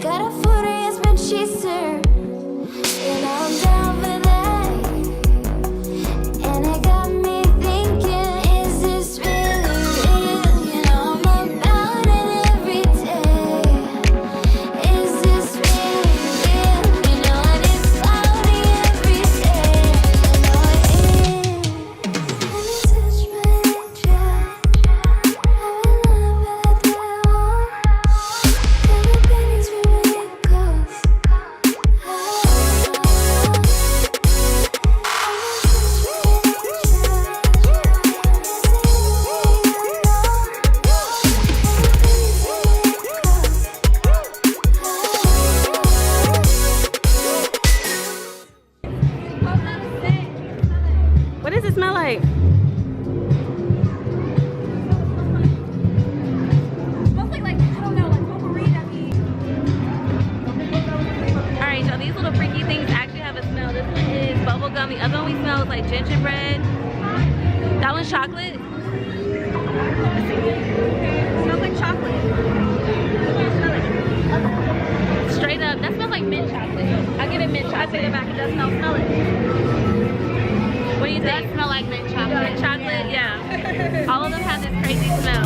got a furious when she served, and I'm down for that. And it got me thinking, is this really real? You know I'm about it every day. Is this really real? You know and it's cloudy every day. You know it is. Let me touch my dry. I'm in love with the wall. And the pennies really cost. What does it smell like? Smells like I don't know, like potpourri. That means. Alright, y'all, these little freaky things actually have a smell. This one is bubble gum. The other one we smell is like gingerbread. That one's chocolate. It smells like chocolate. Straight up, that smells like mint chocolate. I get it mint chocolate. I take it back. It does smell it. What do you It does think? smell like mint chocolate. Mint chocolate, yeah. All of them have this crazy smell.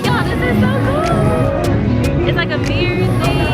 Y'all, this is so cool. It's like a mirror thing.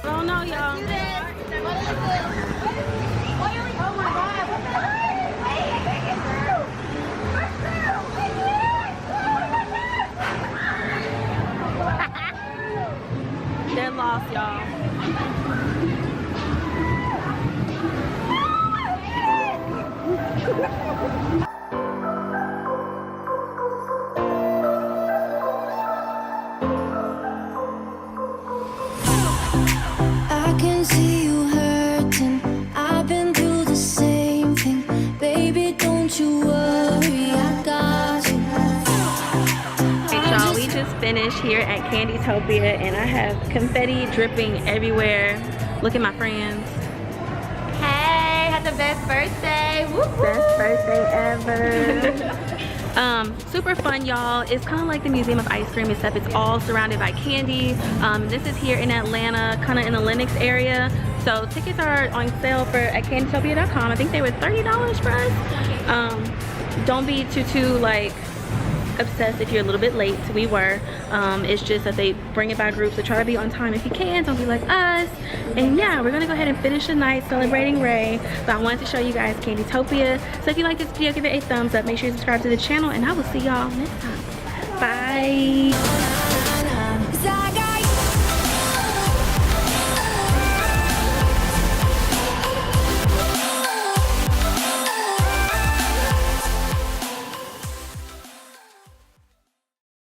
I don't know, y'all. Oh my god. They're lost, y'all. I can see you hurting. I've been through the same thing. Baby, don't you worry, I got you. Hey, y'all, we just finished here at Candytopia and I have confetti dripping everywhere. Look at my friends. Hey, had the best birthday. Woo-hoo. Best birthday ever. Super fun, y'all. It's kind of like the Museum of Ice Cream, except it's all surrounded by candy. This is here in Atlanta, kind of in the Lenox area. So tickets are on sale at Candytopia.com. I think they were $30 for us. Don't be too like obsessed if you're a little bit late. We were. It's just that they bring it by groups, so try to be on time if you can. Don't be like us. And yeah, we're gonna go ahead and finish the night celebrating Ray. But I wanted to show you guys Candytopia. So if you like this video, give it a thumbs up. Make sure you subscribe to the channel, and I will see y'all next time. Bye.